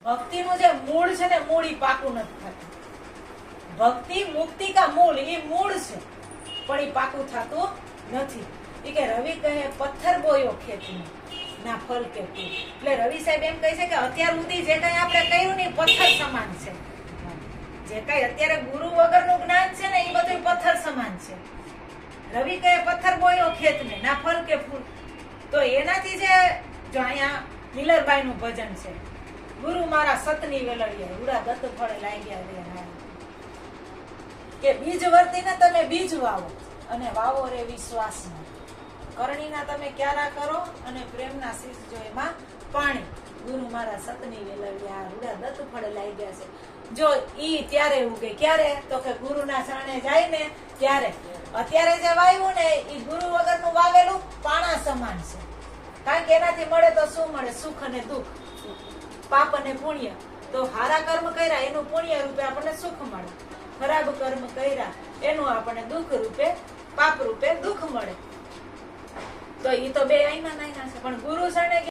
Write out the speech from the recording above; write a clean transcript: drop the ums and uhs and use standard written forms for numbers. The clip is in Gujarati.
ભક્તિનું જે મૂળ છે ને મૂળ ઈ પાકું નથી થતું. ભક્તિ મુક્તિ કા મૂળ ઈ મૂળ છે પણ ઈ પાકું થતું નથી. ઈ કે રવિ કહે પથ્થર બોયો ખેતમાં ના ફલ કે ફૂલ. એટલે રવિ સાહેબ એમ કહે છે કે અત્યાર સુધી જે કઈ આપણે કર્યું ને પથ્થર સમાન છે. જે કઈ અત્યારે ગુરુ વગરનું જ્ઞાન છે ને એ બધું પથ્થર સમાન છે. રવિ કહે પથ્થર બોયો ખેત ને ના ફલ કે ફૂલ. તો એનાથી જે જો અહીંયા મિલરબાઈ નું ભજન છે, ગુરુ મારા સતની વેલડિયા ઉડા દત્ત ફળે લાગ્યા રે હા. કે બીજ વર્તીને તમે બીજ વાવો અને વાવો રે વિશ્વાસમાં. કરણીના તમે ક્યારા કરો અને પ્રેમના શીશ જો એમાં પાણી. ગુરુ મારા સતની વેલડિયા ઉડા દત્ત ફળે લાગ્યા છે. જો ઈ ત્યારે ઉગે ક્યારે? તો કે ગુરુના શરણે જાય ને ત્યારે. અત્યારે જે વાવ્યું ને ઈ ગુરુ વગરનું વાવેલું પાણા સમાન છે. કારણ કે એનાથી મળે તો શું મળે? સુખ અને દુઃખ, પાપ અને પુણ્ય. તો સારા કર્મ કર્યા એનું પુણ્ય રૂપે આપણને સુખ મળે, ખરાબ કર્મ કર્યા એનું આપણને દુઃખ રૂપે, પાપ રૂપે દુઃખ મળે. તો ઈ તો બે આઈના નાના છે. પણ ગુરુ શરણે